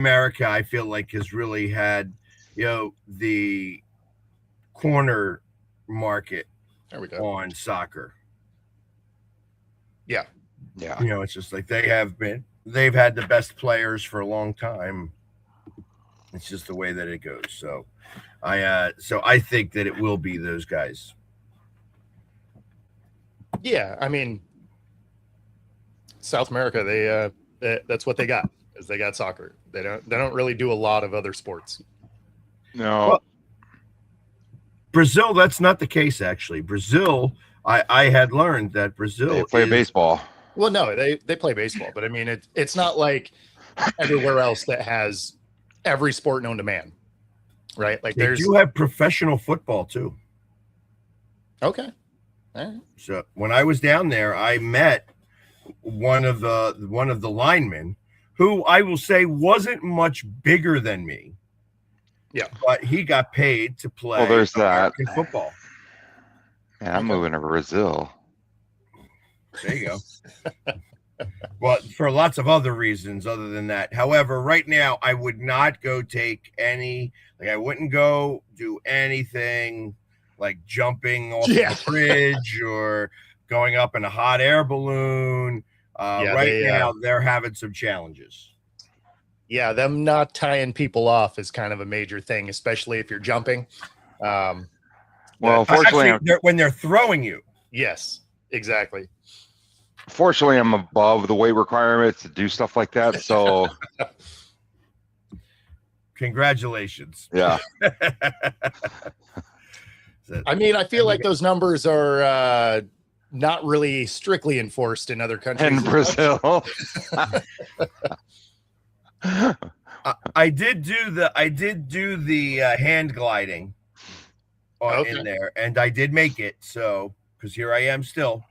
America, I feel like, has really had, the corner market There we go. on soccer. Yeah. Yeah. It's just like they've had the best players for a long time. It's just the way that it goes. So I think that it will be those guys. Yeah. I mean, South America, that's what they got, is they got soccer. They don't really do a lot of other sports. No. Well, Brazil, that's not the case, actually. Brazil, I had learned that Brazil They play baseball. Well, no, they play baseball, but I mean, it's not like everywhere else that has every sport known to man, right? Like they do have professional football too. Okay. All right. So when I was down there, I met one of the linemen, who I will say wasn't much bigger than me. Yeah, but he got paid to play. Well, there's American that football. Man, I'm moving to Brazil. There you go. Well, for lots of other reasons other than that. However, right now I would not go take any. Like, I wouldn't go do anything like jumping off the bridge or going up in a hot air balloon. Now they're having some challenges. Yeah, them not tying people off is kind of a major thing, especially if you're jumping. Well, fortunately, when they're throwing you. Yes, exactly. Fortunately, I'm above the weight requirements to do stuff like that. So, congratulations. Yeah. I mean, I feel like those numbers are not really strictly enforced in other countries. In Brazil. I did do the hand gliding in there, and I did make it. So, because here I am still.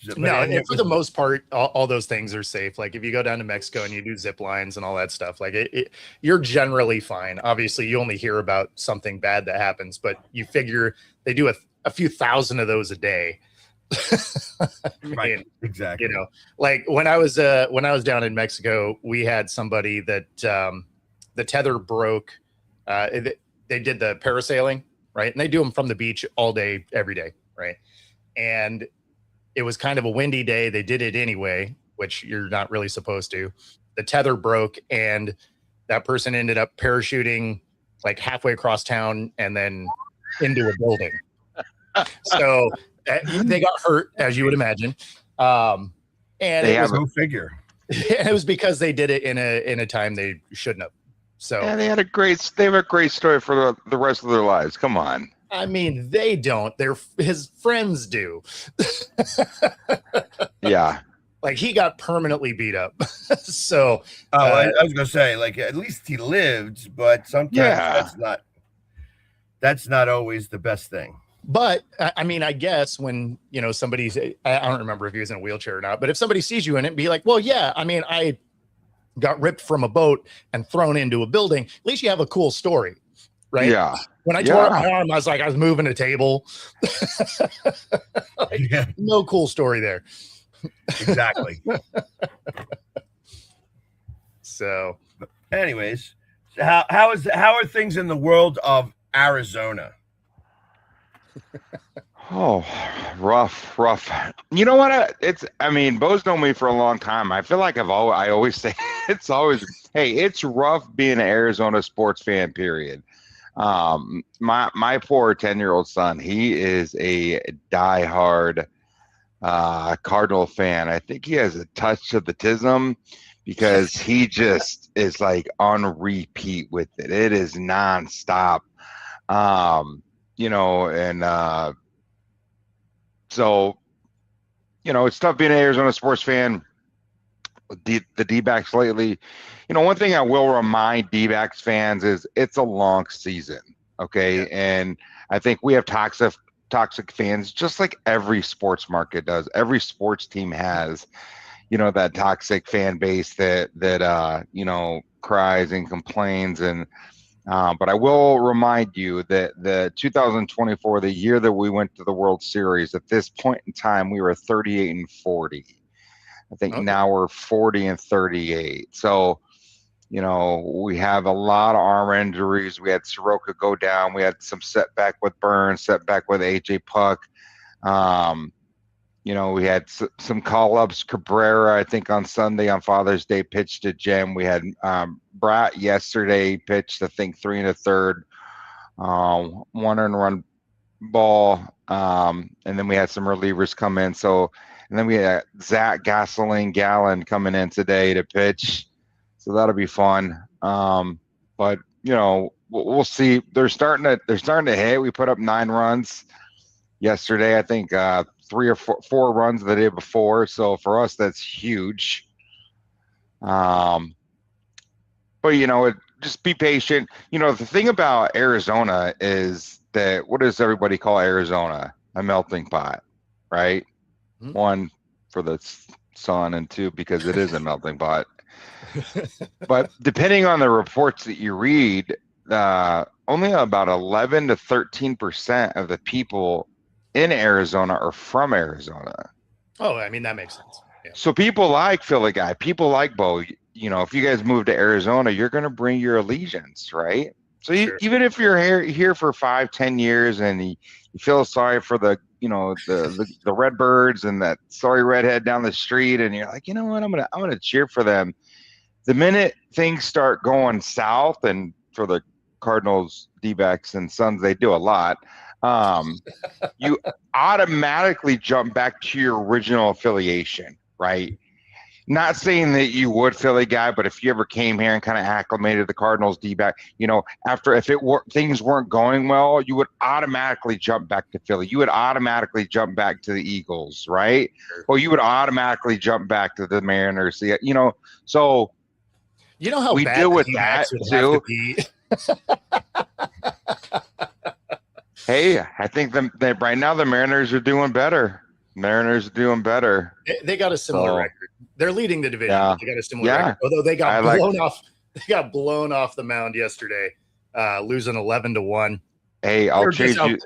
For the most part, all those things are safe. Like if you go down to Mexico and you do zip lines and all that stuff, like you're generally fine. Obviously, you only hear about something bad that happens, but you figure they do a few thousand of those a day. Right, exactly. Like when I was down in Mexico, we had somebody that the tether broke. They did the parasailing, right? And they do them from the beach all day, every day, right? And it was kind of a windy day. They did it anyway, which you're not really supposed to. The tether broke, and that person ended up parachuting like halfway across town and then into a building. So they got hurt, as you would imagine. And it was no figure. It was because they did it in a time they shouldn't have. So yeah, they have a great story for the rest of their lives. Come on. I mean, they don't. His friends do. Yeah. Like he got permanently beat up. So I was gonna say, like, at least he lived, but sometimes that's not always the best thing. But I mean, I guess when somebody's, I don't remember if he was in a wheelchair or not, but if somebody sees you in it, be like, well, yeah, I mean, I got ripped from a boat and thrown into a building. At least you have a cool story, right? Yeah. When I tore up my arm, I was moving a table. No cool story there. Exactly. So, anyways, how are things in the world of Arizona? Oh, rough. You know what? Bo's known me for a long time. I feel like I always say it's rough being an Arizona sports fan, period. My poor 10-year-old son, he is a diehard Cardinal fan. I think he has a touch of the tism because he just is like on repeat with it. It is nonstop. So, it's tough being an Arizona sports fan. The D-backs lately, one thing I will remind D-backs fans is it's a long season, okay? Yeah. And I think we have toxic fans, just like every sports market does. Every sports team has, that toxic fan base that cries and complains. And but I will remind you that the 2024, the year that we went to the World Series, at this point in time, we were 38-40. I think Okay. now we're 40-38. So, we have a lot of arm injuries. We had Soroka go down. We had some setback with Burns, setback with AJ Puck. We had some call-ups. Cabrera, I think on Sunday on Father's Day, pitched a gem. We had Bratt yesterday pitched, I think, 3 1/3, 1 earned run ball. And then we had some relievers come in. And then we had Zach Gallon coming in today to pitch. So that'll be fun. But we'll see. They're starting to hit. We put up 9 runs yesterday. I think 3 or 4 runs the day before. So for us, that's huge. But just be patient. The thing about Arizona is that, what does everybody call Arizona? A melting pot, right? Mhm. 1, for the sun, and 2, because it is a melting pot. But depending on the reports that you read, only about 11 to 13% of the people in Arizona are from Arizona. Oh, I mean, that makes sense. Yeah. So people like Philly guy, people like Bo. If you guys move to Arizona, you're going to bring your allegiance, right? So Sure. even if you're here for 5-10 years and you feel sorry for the Redbirds and that sorry redhead down the street, and you're like, you know what, I'm gonna cheer for them. The minute things start going south, and for the Cardinals, D-backs, and Suns, they do a lot. You automatically jump back to your original affiliation, right? Not saying that you would, Philly guy, but if you ever came here and kind of acclimated the Cardinals D-back, after, if things weren't going well, you would automatically jump back to Philly. You would automatically jump back to the Eagles, right? Sure. Or you would automatically jump back to the Mariners. So How we bad deal the with D-backs that would have too. to be. Hey, I think that right now the Mariners are doing better. They got a similar record. They're leading the division. Yeah. But they got a similar record. Although they got blown off. They got blown off the mound yesterday, losing 11-1. Hey, I'll trade you.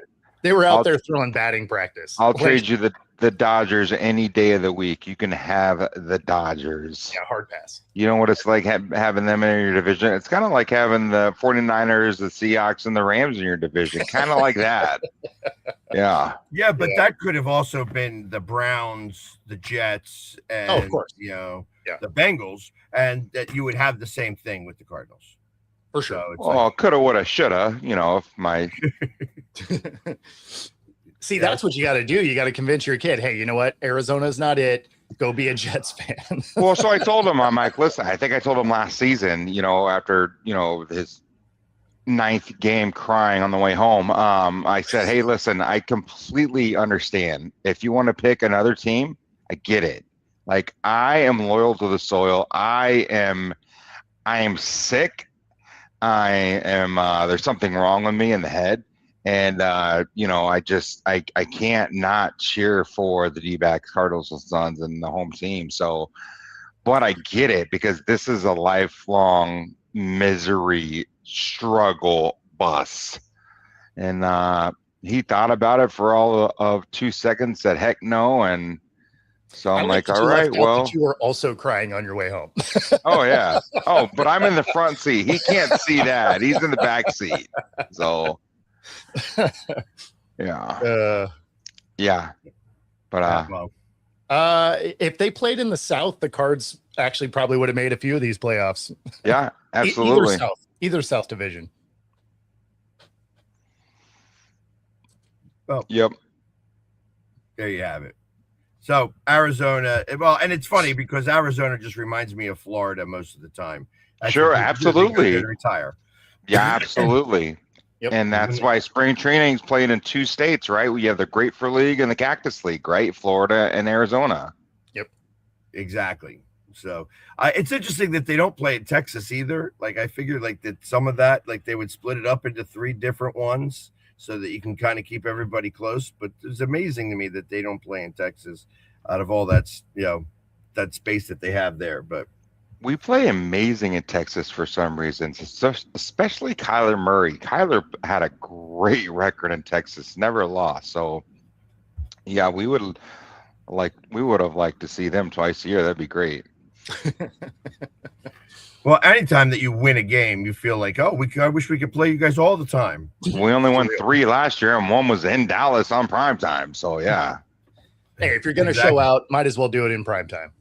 They were out there throwing batting practice. I'll trade you the Dodgers any day of the week. You can have the Dodgers. Yeah, hard pass. You know what it's like having them in your division? It's kind of like having the 49ers, the Seahawks, and the Rams in your division. Kind of like that. Yeah. Yeah, but that could have also been the Browns, the Jets, and of course. the Bengals, and that you would have the same thing with the Cardinals. For sure. So coulda, woulda, shoulda, if my See, that's what you got to do. You got to convince your kid, hey, you know what? Arizona's not it. Go be a Jets fan. Well, so I told him, I'm like, listen, I think I told him last season, after, his 9th game crying on the way home. I said, hey, listen, I completely understand. If you want to pick another team, I get it. Like, I am loyal to the soil. I am sick. I am, there's something wrong with me in the head. And, I can't not cheer for the D-backs, Cardinals, and Suns, and the home team. So, but I get it, because this is a lifelong misery, struggle bus. And he thought about it for all of 2 seconds, said, heck no. And so I'm like, all right, well. You were also crying on your way home. Oh, yeah. Oh, but I'm in the front seat. He can't see that. He's in the back seat. So. Yeah. Yeah. But if they played in the South, the Cards actually probably would have made a few of these playoffs. Yeah, absolutely. Either South division. Well, yep. There you have it. So Arizona, well, and it's funny because Arizona just reminds me of Florida most of the time. Sure, absolutely. Retire. Yeah, absolutely. Yep. And that's why spring training's playing in 2 states, right? We have the Grapefruit League and the Cactus League, right? Florida and Arizona. Yep. Exactly. So it's interesting that they don't play in Texas either. Like, I figured like that some of that, like, they would split it up into 3 different ones so that you can kind of keep everybody close. But it's amazing to me that they don't play in Texas out of all that space that they have there. But we play amazing in Texas for some reason, especially Kyler Murray. Kyler had a great record in Texas, never lost. So, yeah, we would Like we would have liked to see them twice a year. That'd be great. Well, anytime that you win a game, you feel like, oh, I wish we could play you guys all the time. We only won 3 last year, and one was in Dallas on prime time. So yeah, Hey, if you're going to show out, might as well do it in prime time.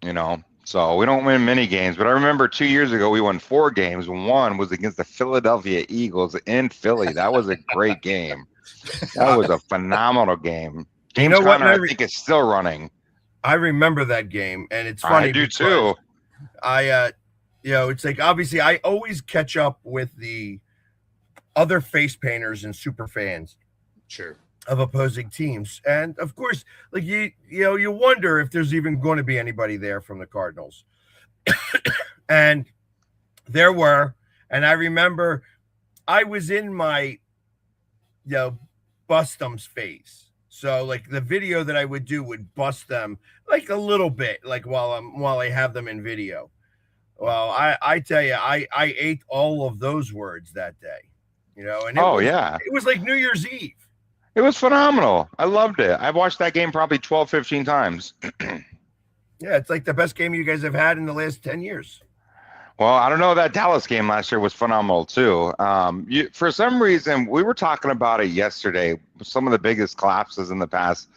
you know. So we don't win many games, but I remember 2 years ago we won 4 games. One was against the Philadelphia Eagles in Philly. That was a great game. That was a phenomenal game. James know what, Conner, I think, is still running. I remember that game, and it's funny. I do too. It's like obviously I always catch up with the other face painters and super fans Sure. of opposing teams, and of course, like you wonder if there's even going to be anybody there from the Cardinals, and there were, and I remember I was in my bust thumbs phase. So like the video that I would do would bust them like a little bit, like while I have them in video. Well, I tell you, I ate all of those words that day, and it was like New Year's Eve. It was phenomenal. I loved it. I've watched that game probably 12, 15 times. Yeah, it's like the best game you guys have had in the last 10 years. Well, I don't know. That Dallas game last year was phenomenal too. For some reason, we were talking about it yesterday. Some of the biggest collapses in the past,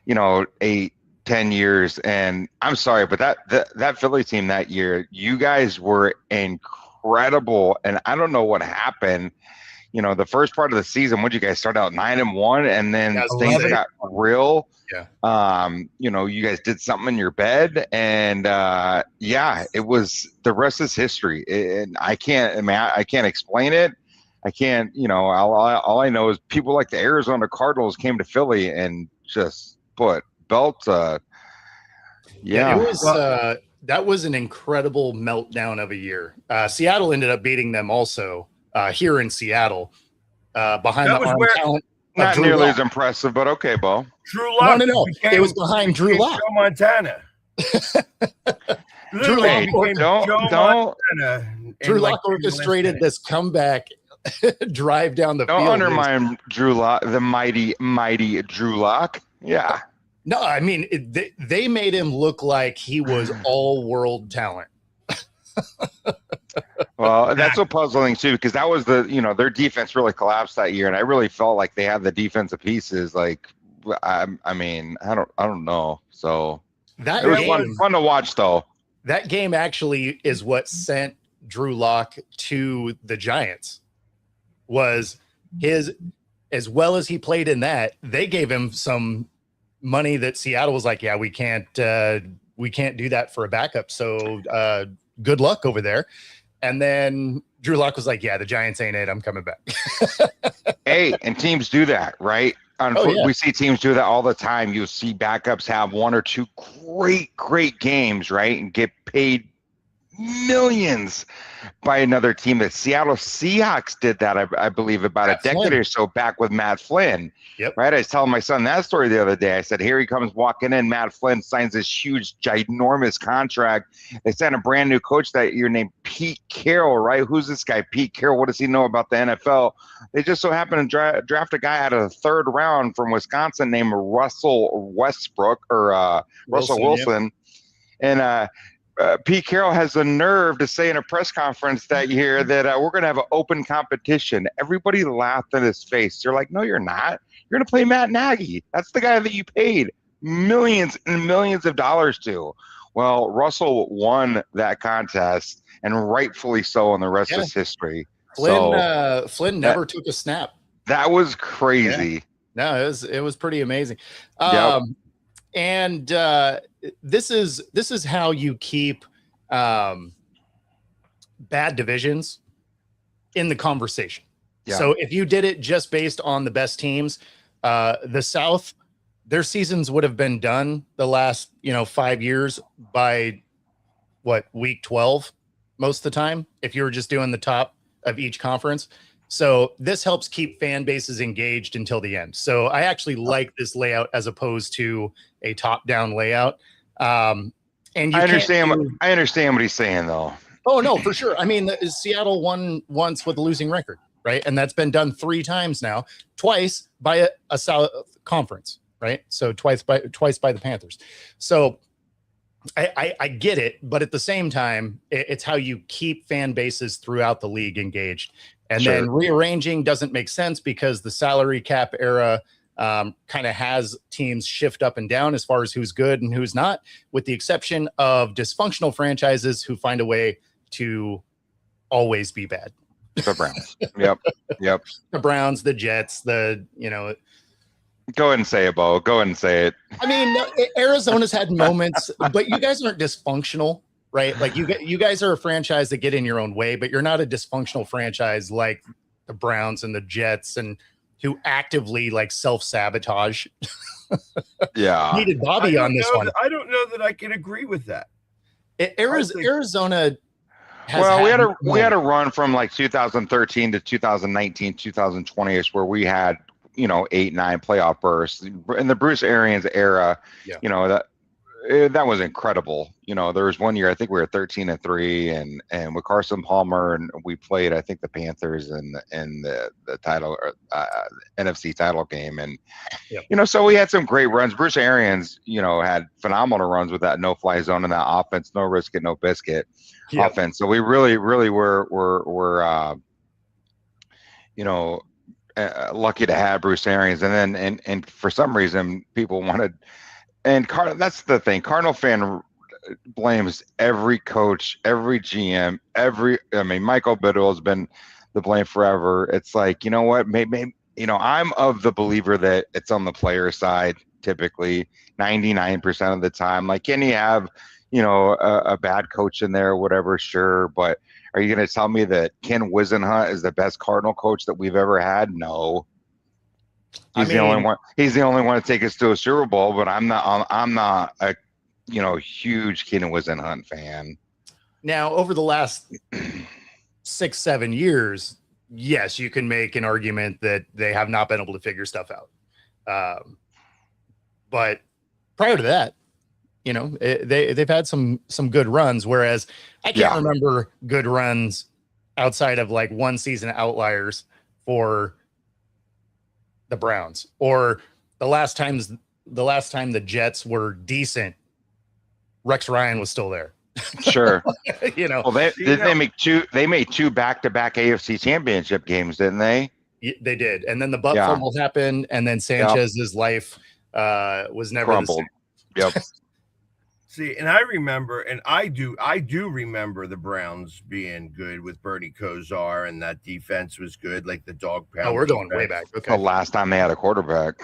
8, 10 years. And I'm sorry, but that Philly team that year, you guys were incredible. And I don't know what happened. The first part of the season, would you guys start out 9-1, and then things got real? Yeah. You guys did something in your bed, and it was, the rest is history. And I can't explain it. I can't. All I know is people like the Arizona Cardinals came to Philly and just put belt. It was. That was an incredible meltdown of a year. Seattle ended up beating them also. Here in Seattle, behind the arm talent. Not nearly as impressive, but okay, Bo. Drew Lock. No. It was behind Drew Lock. Joe Montana. Drew Lock orchestrated this comeback drive down the field. Don't undermine Drew Lock, the mighty Drew Lock. Yeah. No, I mean, they made him look like he was all-world talent. Well, that's so puzzling too, because that was their defense really collapsed that year, and I really felt like they had the defensive pieces. Like, I don't know. So it was fun to watch, though. That game actually is what sent Drew Lock to the Giants. Was as well as he played in that, they gave him some money that Seattle was like, yeah, we can't do that for a backup. So good luck over there. And then Drew Lock was like, yeah, the Giants ain't it. I'm coming back. Hey, and teams do that, right? We see teams do that all the time. You'll see backups have 1 or 2 great games, right? And get paid millions by another team. The Seattle Seahawks did that, I believe, about a decade or so back with Matt Flynn. Yep. Right. I was telling my son that story the other day. I said, here he comes walking in. Matt Flynn signs this huge, ginormous contract. They signed a brand new coach that year named Pete Carroll, right? Who's this guy, Pete Carroll? What does he know about the NFL? They just so happened to draft a guy out of the 3rd round from Wisconsin named Russell Westbrook or Russell Wilson. And Pete Carroll has the nerve to say in a press conference that year that we're going to have an open competition. Everybody laughed in his face. They're like, no, you're not. You're going to play Matt Nagy. That's the guy that you paid millions and millions of dollars to. Well, Russell won that contest, and rightfully so, and the rest is history. Flynn never took a snap. That was crazy. Yeah. No, it was pretty amazing. Yep. And this is how you keep bad divisions in the conversation. Yeah. So if you did it just based on the best teams, the South, their seasons would have been done the last 5 years by week 12 most of the time if you were just doing the top of each conference. So this helps keep fan bases engaged until the end. So I actually like this layout as opposed to a top-down layout. And I understand what he's saying, though. Oh no, for sure. I mean, Seattle won once with a losing record, right? And that's been done 3 times now, twice by a South conference, right? So twice by the Panthers. So I get it, but at the same time, it's how you keep fan bases throughout the league engaged. And then rearranging doesn't make sense because the salary cap era kind of has teams shift up and down as far as who's good and who's not, with the exception of dysfunctional franchises who find a way to always be bad. The Browns. Yep. The Browns, the Jets, Go ahead and say it, Bo. Go ahead and say it. I mean, Arizona's had moments, but you guys aren't dysfunctional, right? Like you guys are a franchise that get in your own way, but you're not a dysfunctional franchise like the Browns and the Jets and who actively like self-sabotage. Yeah. Needed Bobby on this one. I don't know that I can agree with that. Arizona Well, we had a run from like 2013 to 2019, 2020ish where we had 8-9 playoff bursts in the Bruce Arians era. Yeah. That was incredible. There was one year I think we were 13-3, and with Carson Palmer, and we played I think the Panthers in the title NFC title game, and so we had some great runs. Bruce Arians had phenomenal runs with that no fly zone and that offense, no risk it, no biscuit offense. So we really were lucky to have Bruce Arians, and then and for some reason people wanted, and that's the thing. Cardinal fan blames every coach, every GM, Michael Biddle has been the blame forever. It's like, what? Maybe I'm of the believer that it's on the player side typically 99% of the time. Like, can you have a bad coach in there or whatever? Sure, but are you going to tell me that Ken Whisenhunt is the best Cardinal coach that we've ever had? No. He's the only one. He's the only one to take us to a Super Bowl. But I'm not a huge Ken Whisenhunt fan. Now, over the last 6-7 years, yes, you can make an argument that they have not been able to figure stuff out. But prior to that, they've had some good runs, whereas I can't remember good runs outside of like one season outliers for the Browns, or the last time the Jets were decent, Rex Ryan was still there. Sure. Well, they made two back-to-back AFC championship games, didn't they? They did. And then the butt fumble happened, and then Sanchez's life was never crumbled. The same. Yep. See, and I remember, and I do remember the Browns being good with Bernie Kosar, and that defense was good, like the dog pound. Oh, we're going way back. Okay. The last time they had a quarterback.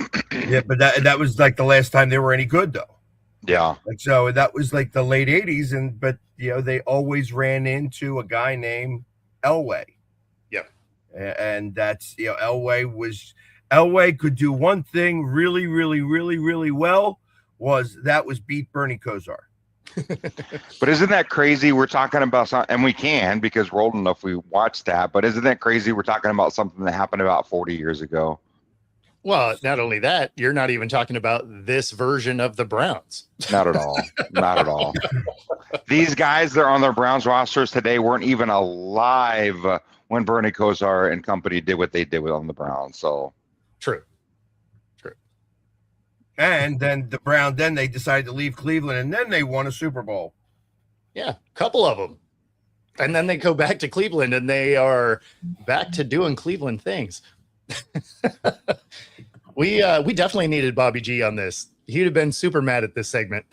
Yeah, but that was like the last time they were any good, though. Yeah. Like, so that was like the late 80s, but they always ran into a guy named Elway. Yep. And that's Elway could do one thing really, really, really, really well. Was beat Bernie Kosar. But isn't that crazy? We're talking about something, and we can because we're old enough, we watched that. But isn't that crazy? We're talking about something that happened about 40 years ago. Well, not only that, you're not even talking about this version of the Browns. Not at all. Not at all. These guys that are on their Browns rosters today weren't even alive when Bernie Kosar and company did what they did on the Browns. So true. And then they decided to leave Cleveland, and then they won a Super Bowl. Yeah, a couple of them. And then they go back to Cleveland, and they are back to doing Cleveland things. We definitely needed Bobby G on this. He'd have been super mad at this segment.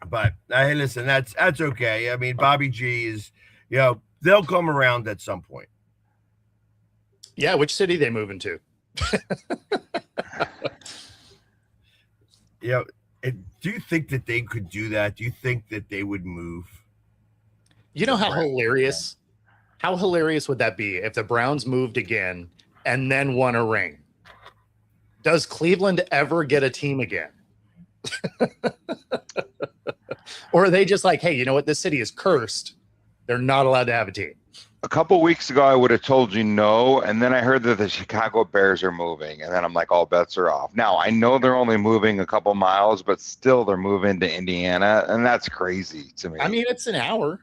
But hey, listen, that's okay. I mean, Bobby G is, they'll come around at some point. Yeah, which city they moving to? Do you think that they could do that? Do you think that they would move? You know how hilarious would that be if the Browns moved again and then won a ring? Does Cleveland ever get a team again? Or are they just like, hey, you know what? This city is cursed. They're not allowed to have a team. A couple weeks ago, I would have told you no, and then I heard that the Chicago Bears are moving, and then I'm like, all bets are off. Now, I know they're only moving a couple miles, but still they're moving to Indiana, and that's crazy to me. I mean, it's an hour.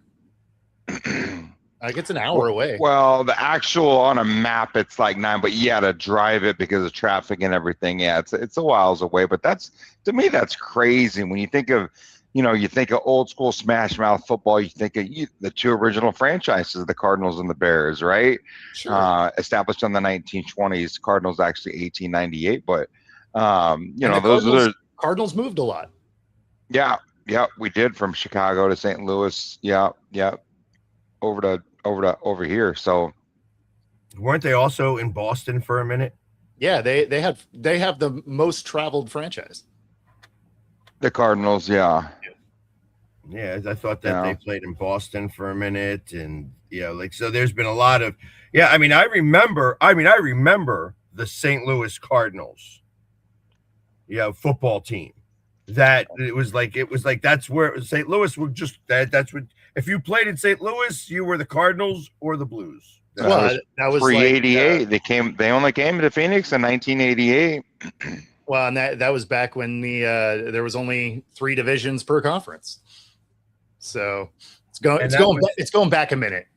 Like it's an hour away. Well, the actual on a map, it's like 9, but yeah, to drive it because of traffic and everything, yeah, it's a whiles away. But that's, to me, that's crazy. When you think of, you think of old school Smash Mouth football, you think of the two original franchises, the Cardinals and the Bears, right? Sure. Established in the 1920s. Cardinals actually 1898, but And the those are Cardinals moved a lot. yeah, we did from Chicago to St. Louis, over here. So Weren't they also in Boston for a minute? Yeah, they have the most traveled franchise. the Cardinals, yeah. Yeah, I thought that Yeah. they played in Boston for a minute, and so there's been a lot of I mean, I remember the St. Louis Cardinals, football team. That it was like that's where St. Louis were just that's what if you played in St. Louis, you were the Cardinals or the Blues. Well, that was like 388. They only came to Phoenix in 1988. well, and that was back when there was only 3 divisions per conference. So it's going back a minute.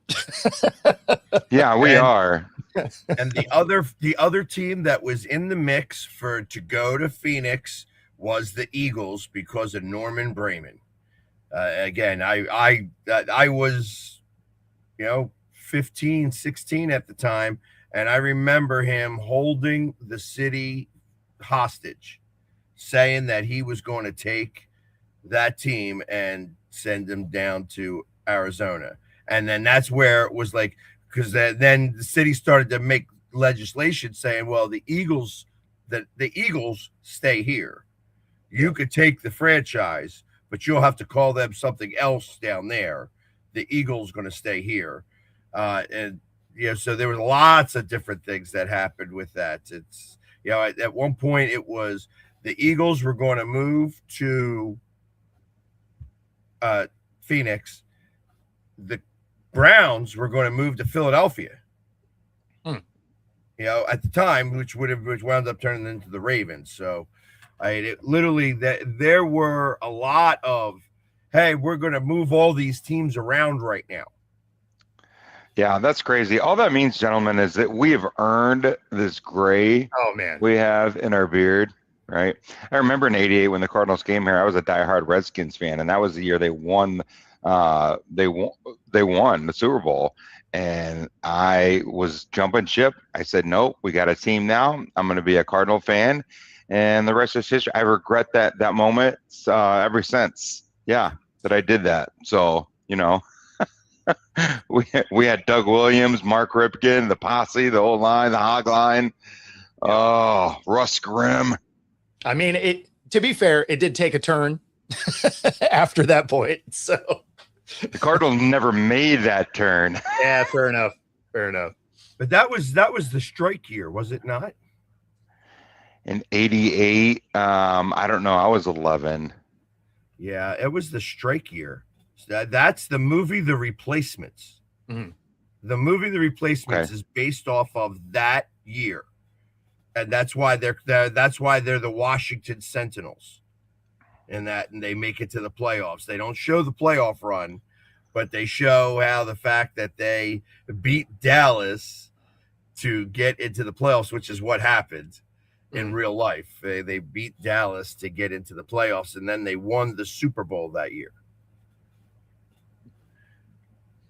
Yeah, we are. And the other team that was in the mix to go to Phoenix was the Eagles because of Norman Brayman. Again, I was 15, 16 at the time, and I remember him holding the city hostage, saying that he was going to take that team and send them down to Arizona. And then that's where it was like, because then the city started to make legislation saying, well, the Eagles stay here. You could take the franchise, but you'll have to call them something else down there. The Eagles going to stay here. So there was lots of different things that happened with that. It's, at one point it was the Eagles were going to move to Phoenix. The Browns were going to move to Philadelphia. At the time, which wound up turning into the Ravens. So there were a lot of, hey, we're going to move all these teams around right now. Yeah, that's crazy. All that means, gentlemen, is that we have earned this gray we have in our beard, right? I remember in '88 when the Cardinals came here, I was a diehard Redskins fan, and that was the year they won. They won the Super Bowl, and I was jumping ship. I said, "Nope, we got a team now. I'm going to be a Cardinal fan." And the rest is history. I regret that moment ever since. Yeah, that I did that. So we had Doug Williams, Mark Ripken, the posse, the old line, the hog line. Oh, Russ Grimm. I mean, to be fair, it did take a turn after that point. So the Cardinals never made that turn. Yeah, fair enough. But that was the strike year, was it not? In '88, I don't know. I was 11. Yeah, it was the strike year. That's the movie The Replacements. Mm-hmm. The movie The Replacements is based off of that year, and that's why they're the Washington Sentinels. And they make it to the playoffs. They don't show the playoff run, but they show how the fact that they beat Dallas to get into the playoffs, which is what happened in real life. They beat Dallas to get into the playoffs, and then they won the Super Bowl that year.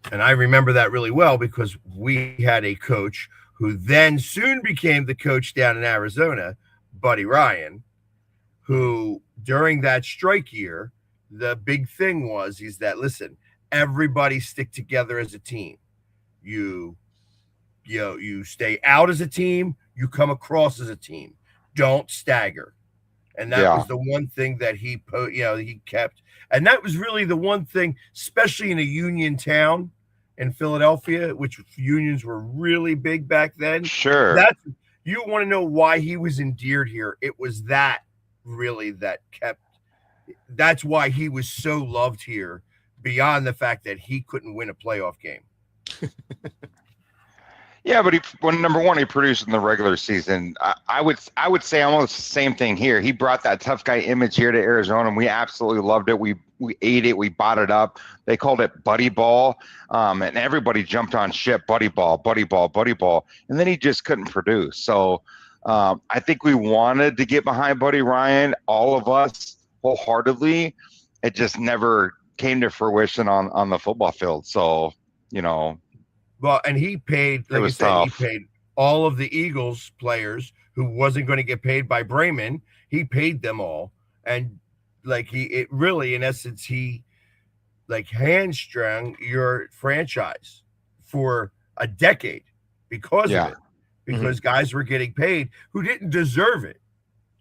And I remember that really well because we had a coach who then soon became the coach down in Arizona, Buddy Ryan, who during that strike year, the big thing was listen, everybody stick together as a team. You stay out as a team, you come across as a team. Don't stagger. And that was the one thing that he kept. And that was really the one thing, especially in a union town in Philadelphia, which unions were really big back then. Sure. You want to know why he was endeared here. It was that really that's why he was so loved here, beyond the fact that he couldn't win a playoff game. Yeah, but number one, he produced in the regular season. I would say almost the same thing here. He brought that tough guy image here to Arizona, and we absolutely loved it. We we ate it, we bought it up. They called it Buddy Ball, and everybody jumped on ship. Buddy Ball, Buddy Ball, Buddy Ball, and then he just couldn't produce. So I think we wanted to get behind Buddy Ryan, all of us, wholeheartedly. It just never came to fruition on the football field. So, you know, well, and he paid, like I said, tough. he paid all of the Eagles players who wasn't going to get paid by Bremen. He paid them all. And like it really, in essence, he like hamstrung your franchise for a decade because of it, because guys were getting paid who didn't deserve it,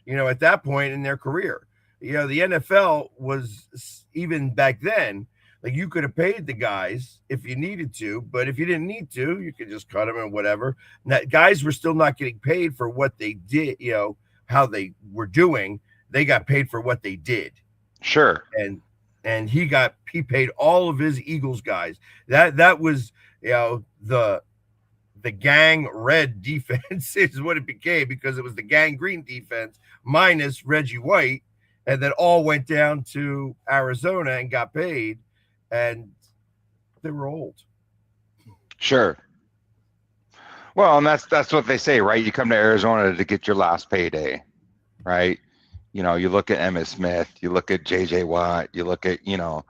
you know, at that point in their career. You know, the NFL was, even back then, like you could have paid the guys if you needed to, but if you didn't need to, you could just cut them and whatever. And that guys were still not getting paid for what they did, you know, how they were doing. They got paid for what they did. Sure. And he paid all of his Eagles guys. That was, you know, the gang red defense is what it became, because it was the gang green defense minus Reggie White, and then all went down to Arizona and got paid, and they were old. Sure. Well, and that's what they say, right? You come to Arizona to get your last payday, right? You know, you look at Emmitt Smith, you look at J.J. Watt, you look at, you know,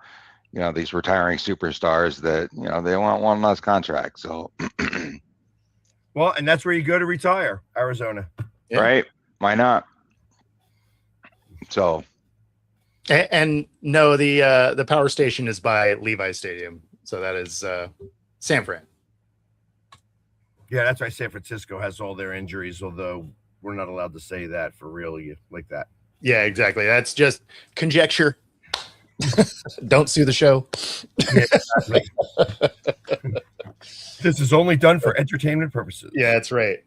these retiring superstars that, you know, they want one last contract. So, well, and that's where you go to retire, Arizona. Yeah. Right? Why not? So, and no, the power station is by Levi Stadium, so that is San Fran. Yeah, that's why San Francisco has all their injuries, although we're not allowed to say that for real, like that. Yeah, exactly. That's just conjecture. Don't sue the show. Yeah, exactly. This is only done for entertainment purposes. Yeah, that's right.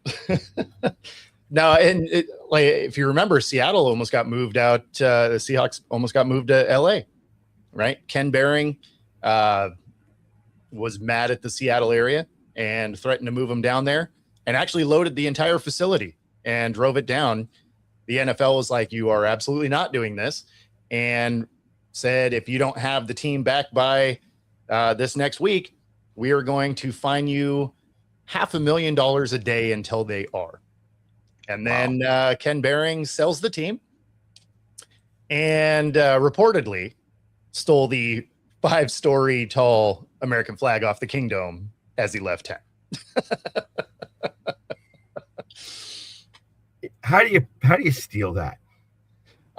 No, and like if you remember, Seattle almost got moved out. The Seahawks almost got moved to LA, right? Ken Behring was mad at the Seattle area and threatened to move him down there, and actually loaded the entire facility and drove it down. The NFL was like, "You are absolutely not doing this," and said, "If you don't have the team back by this next week, we are going to fine you $500,000 a day until they are." And then Ken Behring sells the team and reportedly stole the 5-story tall American flag off the Kingdome as he left town. How do you steal that?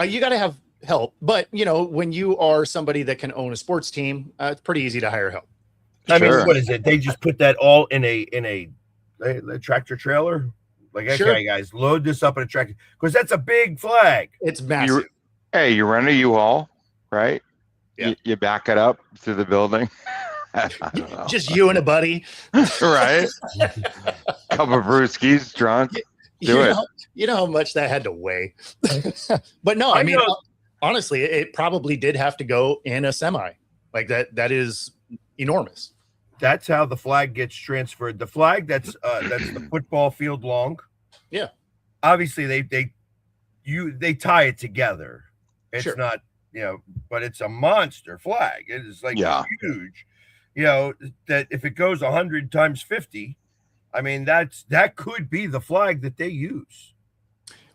You got to have help, but you know, when you are somebody that can own a sports team, it's pretty easy to hire help. I mean, what is it? They just put that all in a tractor trailer. Like, okay, Sure. guys, load this up in a tractor, because that's a big flag. It's massive. You rent a U-Haul, right? Yeah. You back it up through the building. I don't know. Just you and a buddy, Right? Couple of brewskis, drunk. You know how much that had to weigh. But no, I mean, honestly, it probably did have to go in a semi. Like that is enormous. That's how the flag gets transferred. The flag that's the football field long. Yeah. Obviously, they tie it together. It's Sure. not, you know, but it's a monster flag. It is like huge. You know, that if it goes 100 times 50, I mean, that could be the flag that they use.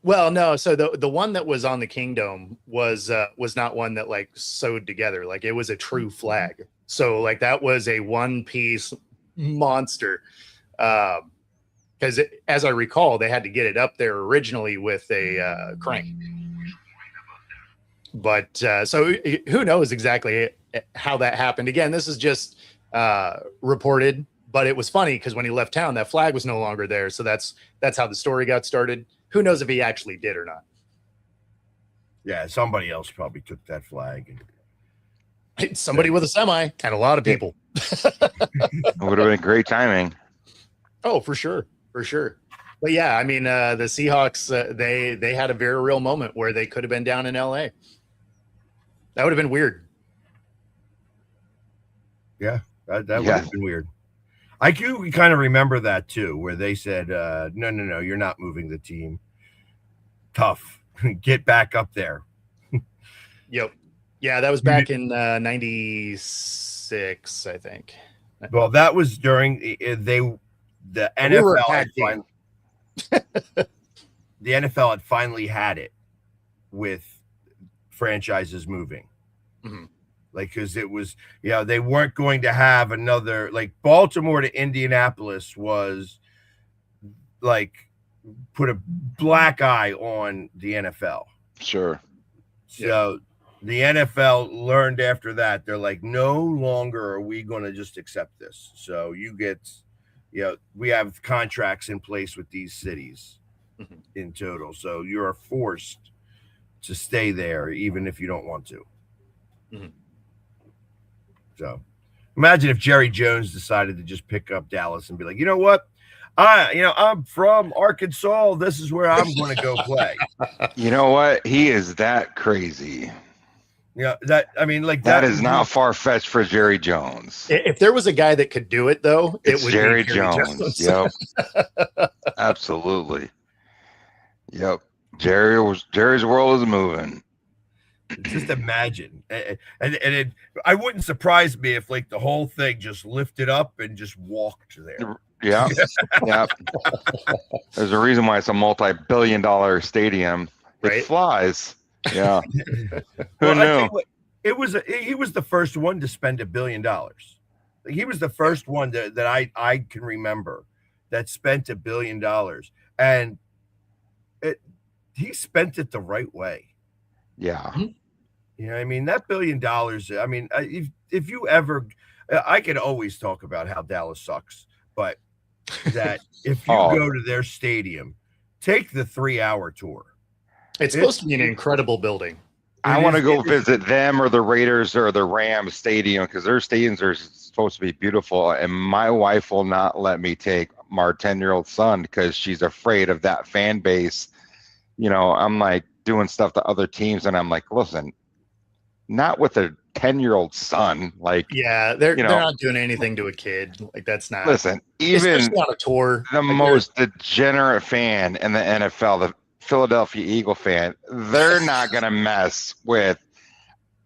Well, no. So the one that was on the Kingdome was not one that like sewed together. Like it was a true flag. So like that was a one-piece monster. Because as I recall, they had to get it up there originally with a crane. But so who knows exactly how that happened? Again, this is just reported, but it was funny because when he left town, that flag was no longer there. So that's how the story got started. Who knows if he actually did or not? Yeah, somebody else probably took that flag. Somebody with a semi and a lot of people. It would have been great timing. Oh, for sure. For sure. But yeah, I mean, the Seahawks, they had a very real moment where they could have been down in LA. That would have been weird. Yeah, that would have been weird. I do kind of remember that too, where they said, no, you're not moving the team. Tough. Get back up there. Yep. Yeah, that was back in '96, I think. Well, that was during the We were a NFL. tag team. The NFL had finally had it with franchises moving. Mhm. Like, because it was, they weren't going to have another, like, Baltimore to Indianapolis was like put a black eye on the NFL. Sure. So the NFL learned after that, they're like, no longer are we going to just accept this. So you get, we have contracts in place with these cities in total. So you're forced to stay there, even if you don't want to. Mhm. So imagine if Jerry Jones decided to just pick up Dallas and be like, you know what? I'm from Arkansas. This is where I'm going to go play. You know what? He is that crazy. That is not far-fetched for Jerry Jones. If there was a guy that could do it, though, It's it would Jerry be Jerry Jones. Yep. Absolutely. Yep. Jerry's world is moving. Just imagine, and I wouldn't surprise me if like the whole thing just lifted up and just walked there. Yeah. Yeah. There's a reason why it's a multi-billion-dollar stadium. It Right. flies. Yeah. Who Well, knew? he was the first one to spend $1 billion. Like, he was the first one that I can remember that spent $1 billion, and he spent it the right way. Yeah. I mean, that $1 billion. I mean, if you ever, I could always talk about how Dallas sucks, but that if you go to their stadium, take the 3-hour tour. It's supposed to be an incredible building. I want to go visit them or the Raiders or the Rams stadium because their stadiums are supposed to be beautiful. And my wife will not let me take my 10-year-old son because she's afraid of that fan base. I'm like doing stuff to other teams, and I'm like, listen, not with a 10-year-old son. Like, yeah, they're not doing anything to a kid. Like, that's not. Listen, even especially on a tour, the most degenerate fan in the NFL, the Philadelphia Eagle fan, they're not going to mess with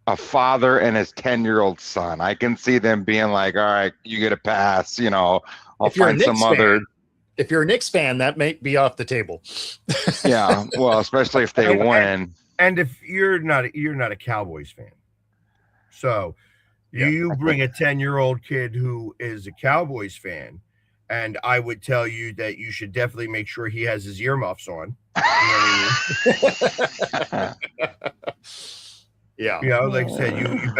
a father and his 10-year-old son. I can see them being like, all right, you get a pass, I'll find some other. If you're a Knicks fan, that may be off the table. Yeah, well, especially if they win. And if you're not a Cowboys fan, so you bring a 10-year-old kid who is a Cowboys fan, and I would tell you that you should definitely make sure he has his earmuffs on. You know what I mean? Yeah. Like I said, you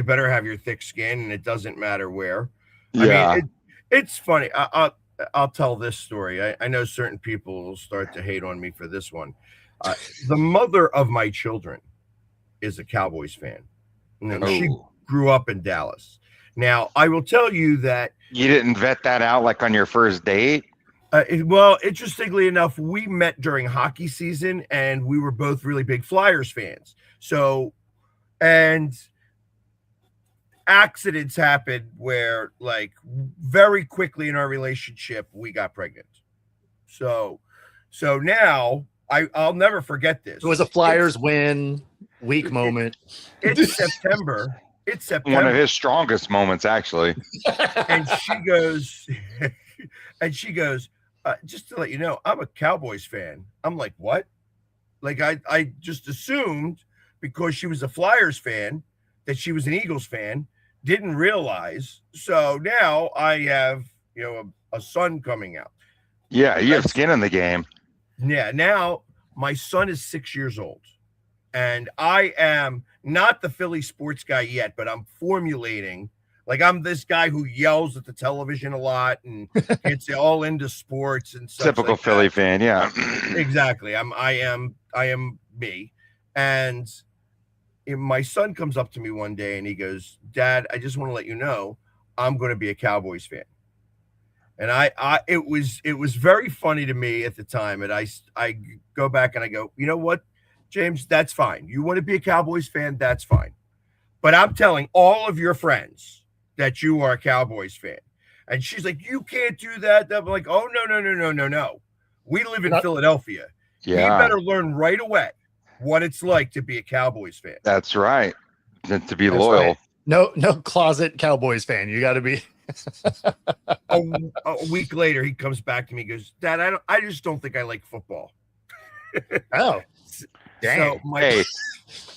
better have your thick skin, and it doesn't matter where. Yeah. I mean, it's funny. I'll tell this story. I know certain people will start to hate on me for this one. The mother of my children is a Cowboys fan. She grew up in Dallas. Now, I will tell you that you didn't vet that out like on your first date. Well, interestingly enough, we met during hockey season, and we were both really big Flyers fans. So, and accidents happened where, like, very quickly in our relationship, we got pregnant. So now I'll never forget this. It was a Flyers win week moment. It's September. It's September. One of his strongest moments, actually. And she goes, just to let you know, I'm a Cowboys fan. I'm like, what? Like, I just assumed because she was a Flyers fan that she was an Eagles fan. Didn't realize. So now I have, a son coming out. Yeah, you have skin in the game. Yeah. Now my son is 6 years old, and I am not the Philly sports guy yet, but I'm formulating. Like, I'm this guy who yells at the television a lot and gets all into sports and stuff. Typical like Philly that. fan, yeah. Exactly. I am me. And my son comes up to me one day and he goes, "Dad, I just want to let you know I'm going to be a Cowboys fan." And it was very funny to me at the time. And I go back and I go, you know what, James, that's fine. You want to be a Cowboys fan, that's fine. But I'm telling all of your friends that you are a Cowboys fan. And she's like, you can't do that. I'm like, oh, no. We live in Philadelphia. Yeah. You better learn right away what it's like to be a Cowboys fan. That's right. to be That's loyal. right. No closet Cowboys fan. You got to be. A week later, he comes back to me and goes, Dad, I just don't think I like football. Oh, dang. So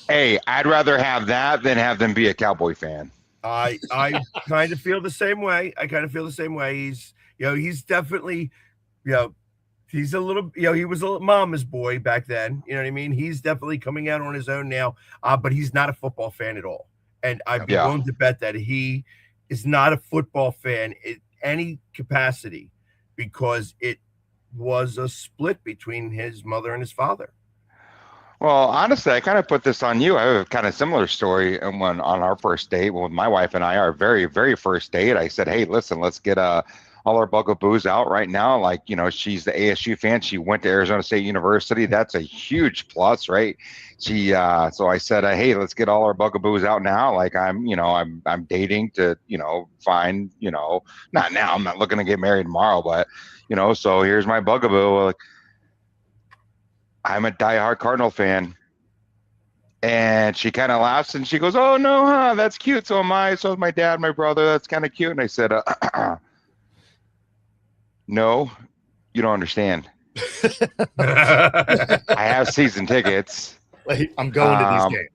Hey, I'd rather have that than have them be a Cowboy fan. I kind of feel the same way. He's definitely, he's a little, he was a little mama's boy back then. You know what I mean? He's definitely coming out on his own now, but he's not a football fan at all. And I'd be willing to bet that he is not a football fan in any capacity because it was a split between his mother and his father. Well, honestly, I kind of put this on you. I have a kind of similar story. And when on our first date, when my wife and I, our very, very first date, I said, hey, listen, let's get all our bugaboos out right now. Like, she's the ASU fan. She went to Arizona State University. That's a huge plus, right? So I said, hey, let's get all our bugaboos out now. Like I'm dating to, find, not now, I'm not looking to get married tomorrow, but, so here's my bugaboo. Like, I'm a diehard Cardinal fan. And she kind of laughs and she goes, oh, no, huh? That's cute. So am I. So is my dad, my brother. That's kind of cute. And I said, no, you don't understand. I have season tickets. I'm going to these games.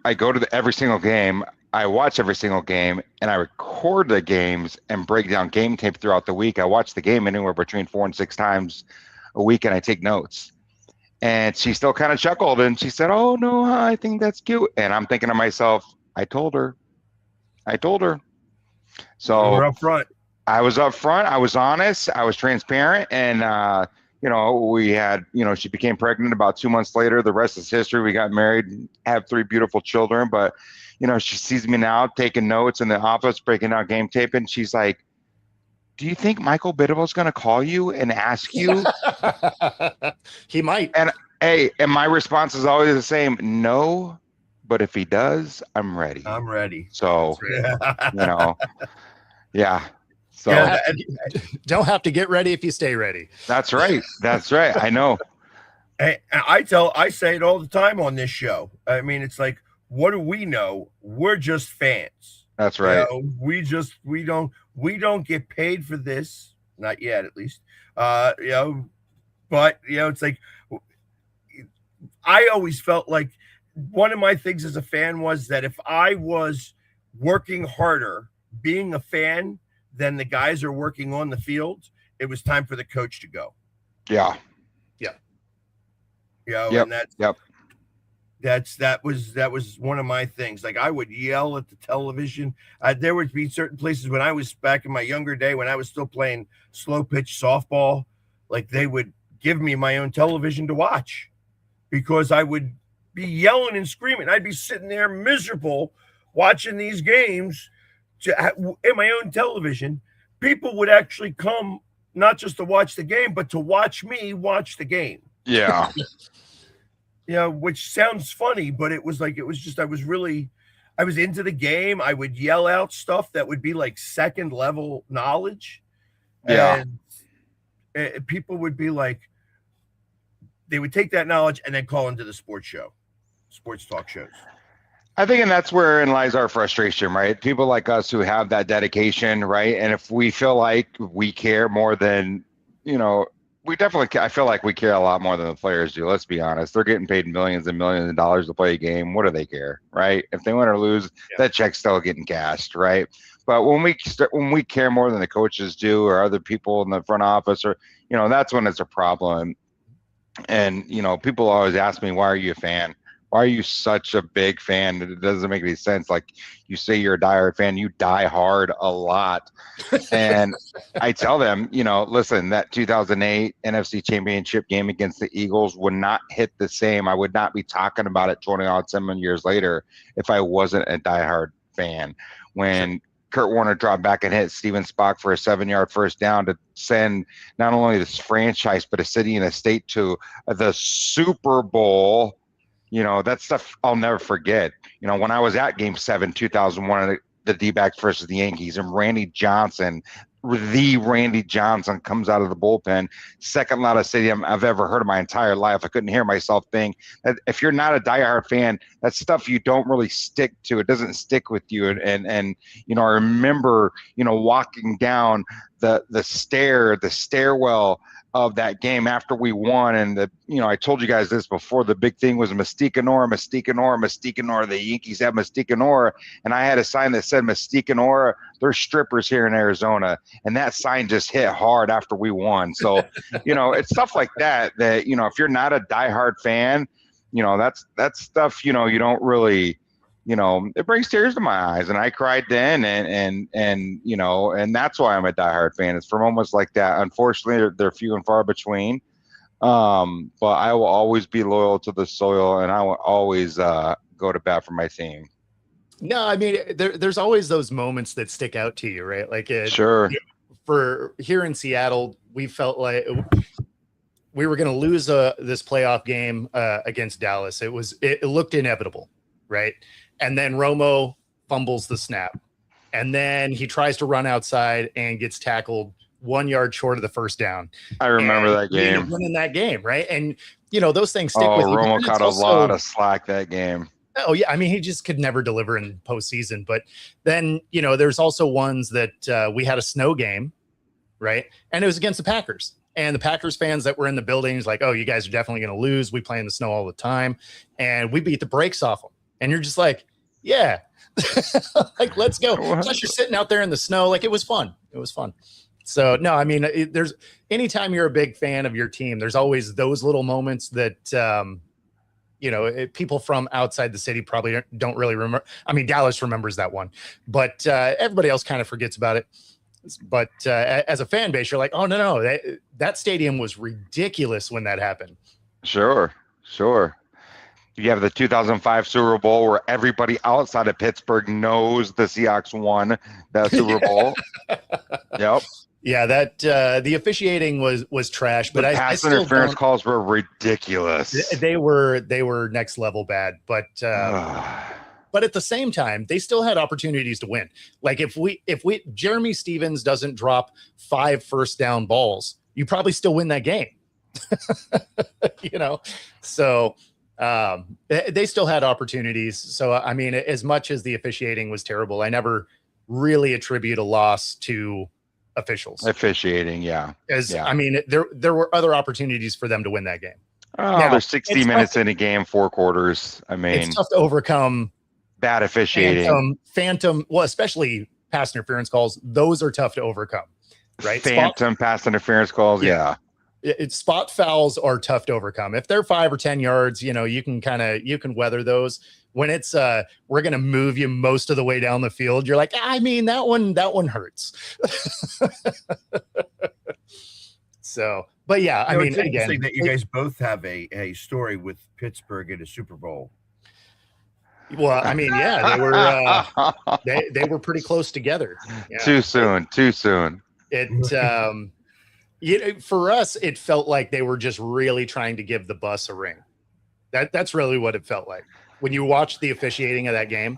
I go to every single game. I watch every single game and I record the games and break down game tape throughout the week. I watch the game anywhere between 4 and 6 times a week and I take notes. And she still kind of chuckled and she said, oh, no, I think that's cute. And I'm thinking to myself, I told her. So we're up front. I was up front. I was honest. I was transparent. And, we had, she became pregnant about 2 months later. The rest is history. We got married, have 3 beautiful children. But, she sees me now taking notes in the office, breaking down game tape. And she's like, do you think Michael Biddle's going to call you and ask you? He might. And my response is always the same. No, but if he does, I'm ready. So, yeah. So don't have to get ready if you stay ready. That's right. I know. I say it all the time on this show. I mean, it's like, what do we know? We're just fans. That's right. We don't get paid for this, not yet, at least. But it's like I always felt like one of my things as a fan was that if I was working harder being a fan than the guys are working on the field, it was time for the coach to go. Yeah. And that was one of my things. Like I would yell at the television. There would be certain places when I was back in my younger day, when I was still playing slow pitch softball, like they would give me my own television to watch because I would be yelling and screaming. I'd be sitting there miserable watching these games in my own television. People would actually come not just to watch the game, but to watch me watch the game. Yeah. Which sounds funny, but I was into the game. I would yell out stuff that would be like second level knowledge. Yeah. And people would be like, they would take that knowledge and then call into the sports talk shows. I think, and that's wherein lies our frustration, right? People like us who have that dedication, right? And if we feel like we care more than, I feel like we care a lot more than the players do. Let's be honest. They're getting paid millions and millions of dollars to play a game. What do they care, right? If they win or lose, that check's still getting cashed, right? But when we care more than the coaches do or other people in the front office, or that's when it's a problem. And people always ask me, why are you a fan? Why are you such a big fan? It doesn't make any sense. Like you say you're a diehard fan, you die hard a lot. And I tell them, listen, that 2008 NFC Championship game against the Eagles would not hit the same. I would not be talking about it 7 years later if I wasn't a diehard fan. When Kurt Warner dropped back and hit Steven Spock for a 7-yard first down to send not only this franchise, but a city and a state to the Super Bowl. That stuff I'll never forget. When I was at Game 7, 2001, the D-backs versus the Yankees, and Randy Johnson, the Randy Johnson comes out of the bullpen. Second loudest stadium I've ever heard in my entire life. I couldn't hear myself think that if you're not a diehard fan, that's stuff you don't really stick to. It doesn't stick with you. And you know, I remember, you know, walking down the stairwell of that game after we won. And you know, I told you guys this before, the big thing was Mystique Honora. The Yankees have Mystique Honora. And I had a sign that said Mystique Honora, there's strippers here in Arizona. And that sign just hit hard after we won. So, you know, it's stuff like that, you know, if you're not a diehard fan, you know, that's stuff, you know, you don't really, you know, it brings tears to my eyes. And I cried then, and you know, and that's why I'm a diehard fan. It's for moments like that. Unfortunately, they're few and far between. But I will always be loyal to the soil, and I will always go to bat for my team. No, I mean, there's always those moments that stick out to you, right? Like, Sure. For here in Seattle, we felt like we were going to lose this playoff game against Dallas. It looked inevitable, right? And then Romo fumbles the snap, and then he tries to run outside and gets tackled 1 yard short of the first down. I remember that We ended game. up winning that game, right? And you know, those things stick Oh, with you. Romo But caught it's a lot of slack that game. Oh yeah, I mean, he just could never deliver in postseason. But then, you know, there's also ones that we had a snow game, right? And it was against the Packers. And the Packers fans that were in the buildings, like, oh, you guys are definitely going to lose. We play in the snow all the time, and we beat the brakes off them. And you're just like, yeah, like, let's go. Plus, you're sitting out there in the snow. Like, it was fun. It was fun. So no, I mean, there's anytime you're a big fan of your team, there's always those little moments that. You know, people from outside the city probably don't really remember. I mean, Dallas remembers that one, but everybody else kind of forgets about it. But as a fan base, you're like, oh, no, that stadium was ridiculous when that happened. Sure. You have the 2005 Super Bowl where everybody outside of Pittsburgh knows the Seahawks won that Super Bowl. Yep. Yeah, that the officiating was trash, but the I pass still interference don't- calls were ridiculous. They were next level bad, but at the same time, they still had opportunities to win. Like if Jeremy Stevens doesn't drop 5 first down balls, you probably still win that game. You know, so they still had opportunities. So I mean, as much as the officiating was terrible, I never really attribute a loss to officiating. Yeah. I mean, there were other opportunities for them to win that game. Now, there's 60 minutes in a game, 4 quarters. I mean, it's tough to overcome bad officiating. Phantom, well, especially pass interference calls. Those are tough to overcome, right? Phantom pass interference calls. Yeah. Spot fouls are tough to overcome. If they're 5 or 10 yards, you know, you can weather those. When it's we're going to move you most of the way down the field, you're like, I mean, that one hurts. So, but yeah, I mean, it's interesting again, that you guys both have a story with Pittsburgh in a Super Bowl. Well, I mean, yeah, they were pretty close together. Yeah. Too soon. It for us, it felt like they were just really trying to give the bus a ring. That's really what it felt like. When you watch the officiating of that game,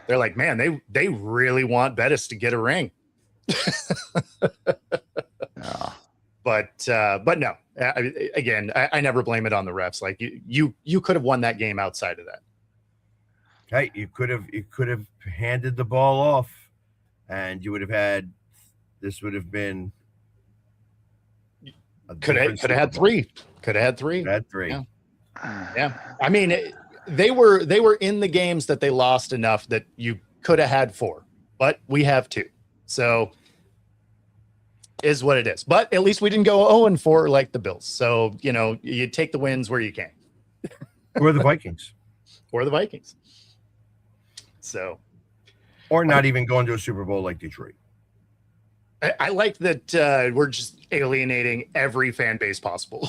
they're like, man, they really want Bettis to get a ring. Yeah. But no, I never blame it on the refs. Like you could have won that game outside of that. Hey, you could have handed the ball off, and you would have had. This would have been. Could have had 3. Could have had 3. Had 3. Yeah. I mean, they were in the games that they lost enough that you could have had 4, but we have 2. So is what it is. But at least we didn't go 0-4 like the Bills. So, you know, you take the wins where you can. Or the Vikings. So, or not even going to a Super Bowl like Detroit. I like that we're just alienating every fan base possible.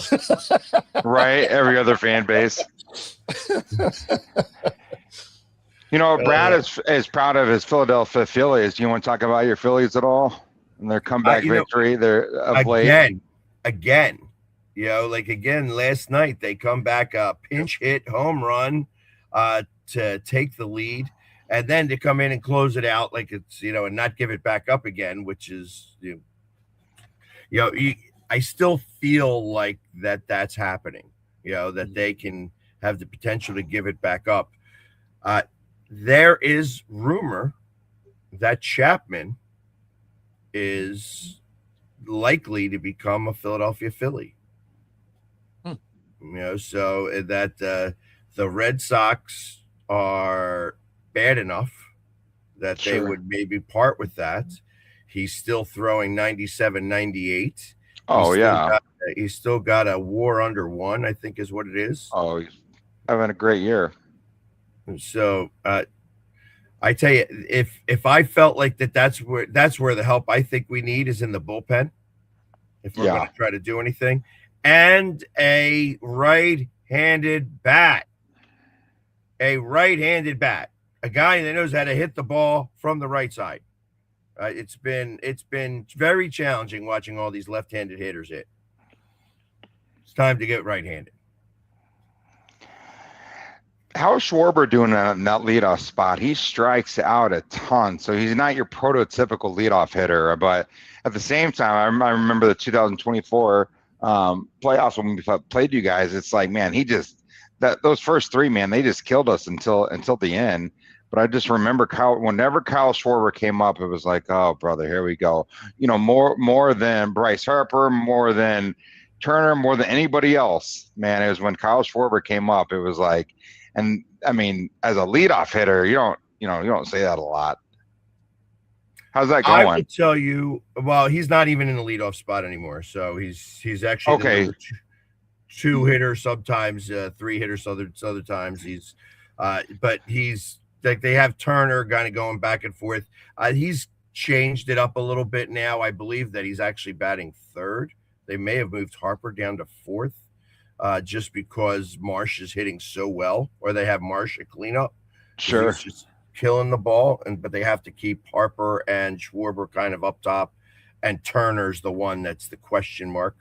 Right? Every other fan base. You know, Brad is proud of his Philadelphia Phillies. Do you want to talk about your Phillies at all? And their comeback victory late? Again. You know, like again, last night they come back a pinch hit home run to take the lead. And then to come in and close it out like it's, you know, and not give it back up again, which is, you know, I still feel like that's happening. That they can have the potential to give it back up. There is rumor that Chapman is likely to become a Philadelphia Philly. So that the Red Sox are bad enough that they would maybe part with that. He's still throwing 97, 98. Oh, He's still got a WAR under 1, I think is what it is. Oh, he's having a great year. So I tell you, if I felt like that's where the help I think we need is in the bullpen, if we're going to try to do anything, and a right-handed bat, a guy that knows how to hit the ball from the right side. It's been very challenging watching all these left-handed hitters hit. It's time to get right-handed. How's Schwarber doing in that leadoff spot? He strikes out a ton, so he's not your prototypical leadoff hitter. But at the same time, I remember the 2024 playoffs when we played you guys. It's like, man, those first 3, man, they just killed us until the end. But I just remember whenever Kyle Schwarber came up, it was like, oh, brother, here we go. More than Bryce Harper, more than Turner, more than anybody else, man. It was when Kyle Schwarber came up, it was like, and I mean, as a leadoff hitter, you don't say that a lot. How's that going? I would tell you, well, he's not even in the leadoff spot anymore. So he's actually okay. The 2 hitter, sometimes 3 hitters, other times but he's like, they have Turner kind of going back and forth. He's changed it up a little bit now. I believe that he's actually batting 3rd. They may have moved Harper down to 4th. Just because Marsh is hitting so well, or they have Marsh at cleanup. Sure. He's just killing the ball, but they have to keep Harper and Schwarber kind of up top, and Turner's the one that's the question mark,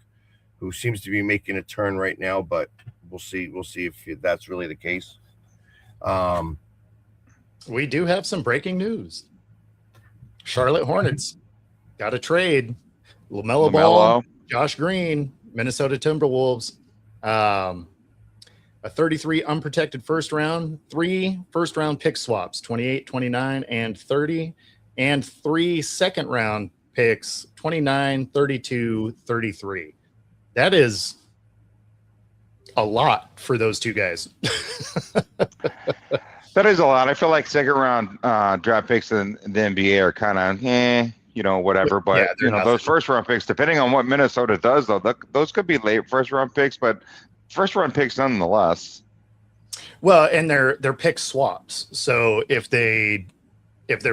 who seems to be making a turn right now, but we'll see if that's really the case. We do have some breaking news. Charlotte Hornets got a trade. LaMelo Ball, Josh Green, Minnesota Timberwolves. A 33 unprotected first round, 3 first round pick swaps, 28, 29, and 30, and 3 second round picks, 29, 32, 33. That is a lot for those 2 guys. That is a lot. I feel like second round draft picks in the NBA are kind of, whatever. But, those first round picks, depending on what Minnesota does, though, those could be late first round picks, but first round picks nonetheless. Well, and they're pick swaps. So if their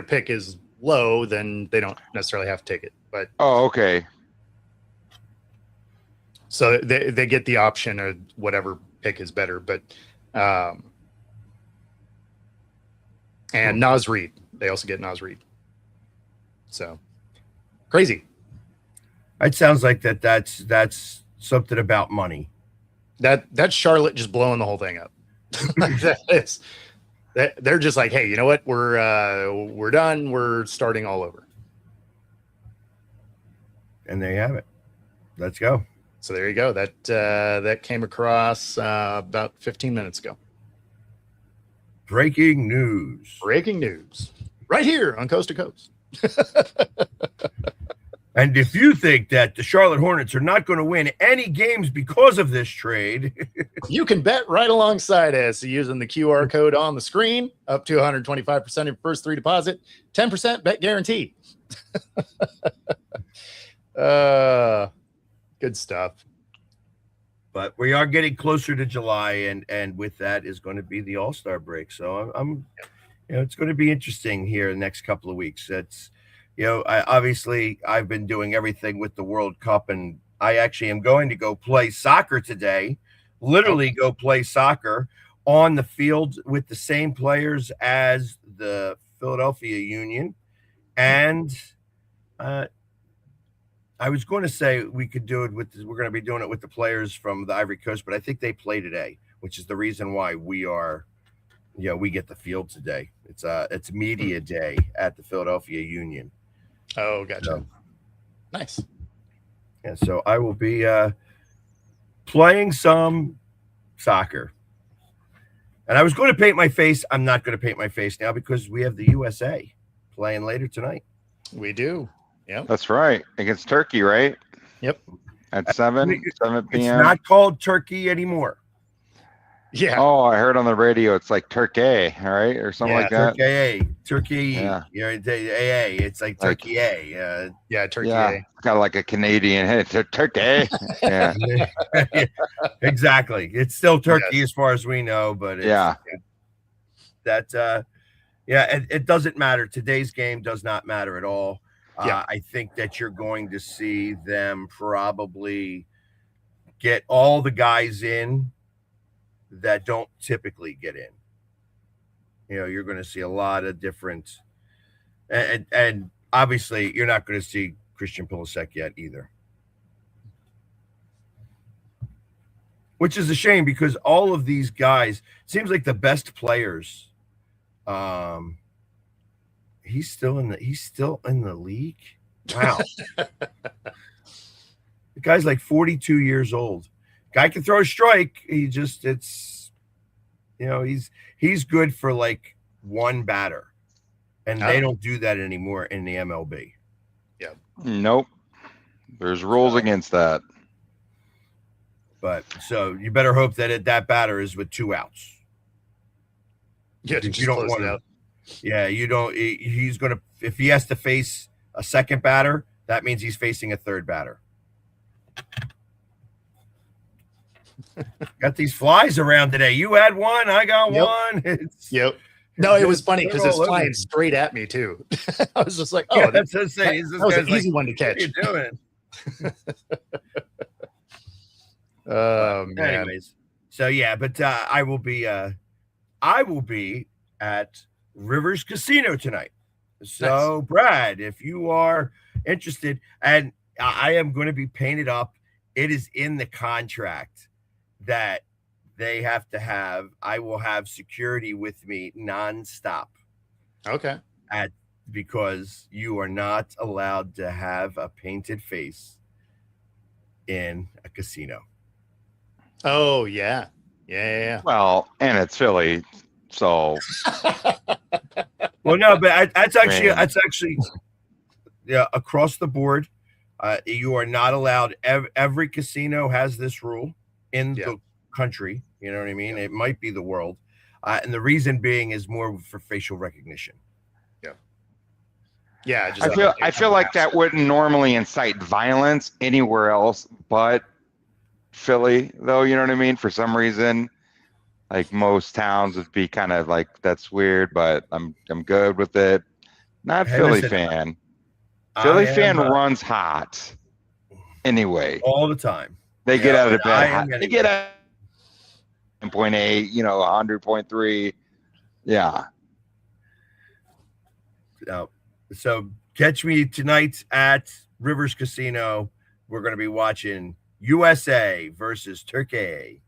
pick is low, then they don't necessarily have to take it. But okay. So they get the option of whatever pick is better. But and Naz Reid, they also get Naz Reid. So crazy. It sounds like that's something about money. That's Charlotte just blowing the whole thing up. They're just like, hey, you know what? We're done. We're starting all over. And there you have it. Let's go. So there you go. That came across about 15 minutes ago. Breaking news. Right here on Coast to Coast. And if you think that the Charlotte Hornets are not going to win any games because of this trade, you can bet right alongside us using the QR code on the screen, up to 125% of your first 3 deposit, 10% bet guarantee. Good stuff. But we are getting closer to July, and with that is going to be the All-Star break. So I'm it's going to be interesting here in the next couple of weeks. It's I've been doing everything with the World Cup, and I actually am going to go play soccer today, go play soccer on the field with the same players as the Philadelphia Union. And I was going to say we could do it we're going to be doing it with the players from the Ivory Coast, but I think they play today, which is the reason why we get the field today. It's media day at the Philadelphia Union. Oh, gotcha. So, nice. And so I will be playing some soccer. And I was going to paint my face. I'm not going to paint my face now because we have the USA playing later tonight. We do. Yep. That's right. Against Turkey, right? Yep. At 7 It's p.m. not called Turkey anymore. Yeah. Oh, I heard on the radio it's like Turkey, all right, or something like that. Turkey. Yeah. You know, AA. It's like Turkey A. Yeah. Turkey. Yeah, got like a Canadian. Hey, Turkey. Yeah. Exactly. It's still Turkey as far as we know, but it's, it doesn't matter. Today's game does not matter at all. I think that you're going to see them probably get all the guys in that don't typically get in. You know, you're going to see a lot of different, and obviously you're not going to see Christian Pulisic yet either. Which is a shame because all of these guys seems like the best players. He's still in the league. Wow. The guy's like 42 years old. Guy can throw a strike. He's good for like one batter. And they don't do that anymore in the MLB. Yeah. Nope. There's rules against that. But so you better hope that that batter is with 2 outs. Yeah, you don't want to. Yeah, you don't. He's gonna. If he has to face a second batter, that means he's facing a third batter. Got these flies around today. You had one. I got one. Yep. No, it was funny because it's flying straight at me too. I was just like, "Oh, that's insane." That was an easy one to catch. What are you doing? Oh man. Anyways, so yeah, but I will be at Rivers Casino tonight. So nice. Brad, if you are interested, and I am going to be painted up, it is in the contract that they have to have. I will have security with me nonstop. Okay. Because you are not allowed to have a painted face in a casino. Oh yeah. Yeah. Well, and it's Philly, so. Well, no, but that's actually across the board. You are not allowed. Every casino has this rule in the country. You know what I mean? It might be the world, and the reason being is more for facial recognition. Yeah. I feel like that wouldn't normally incite violence anywhere else, but Philly, though. You know what I mean? For some reason. Like most towns would be kind of like, that's weird, but I'm good with it. Not Philly fan. Philly fan runs hot. Anyway. All the time. They get out of bed hot. They get out 1.8, 100.3. Yeah. So catch me tonight at Rivers Casino. We're going to be watching USA versus Turkey.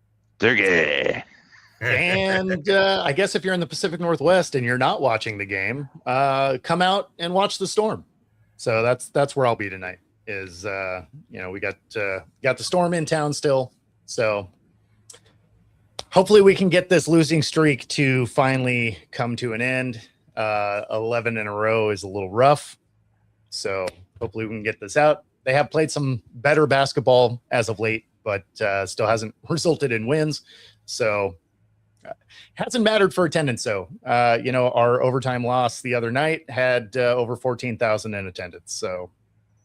And I guess if you're in the Pacific Northwest and you're not watching the game, come out and watch the Storm. So that's where I'll be tonight. Is we got the Storm in town still. So hopefully we can get this losing streak to finally come to an end. 11 in a row is a little rough. So hopefully we can get this out. They have played some better basketball as of late, but still hasn't resulted in wins. So hasn't mattered for attendance. So, our overtime loss the other night had over 14,000 in attendance. So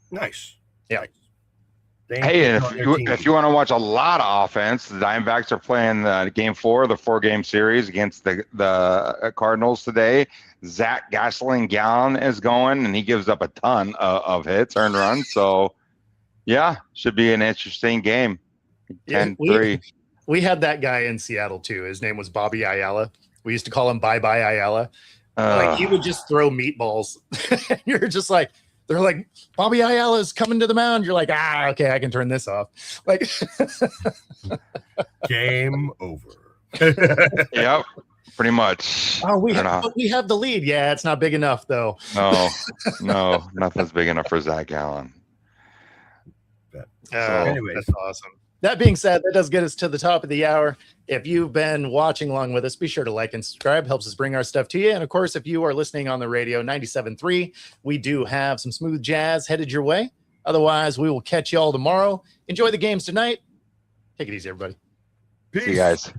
nice. Yeah. Hey, and if you want to watch a lot of offense, the Diamondbacks are playing game 4 of the 4-game series against the Cardinals today. Zach Gallen is going, and he gives up a ton of hits, earned runs. So, yeah, should be an interesting game. 10-3. We had that guy in Seattle too. His name was Bobby Ayala. We used to call him Bye Bye Ayala. Like he would just throw meatballs. You're just like, they're like, Bobby Ayala's coming to the mound. You're like, okay, I can turn this off. Like, game over. Yep, pretty much. Oh, we have the lead. Yeah, it's not big enough though. No, nothing's big enough for Zach Gallen. anyways. That's awesome. That being said, that does get us to the top of the hour. If you've been watching along with us, be sure to like and subscribe. Helps us bring our stuff to you. And of course, if you are listening on the radio, 97.3, we do have some smooth jazz headed your way. Otherwise, we will catch you all tomorrow. Enjoy the games tonight. Take it easy, everybody. Peace. See you guys.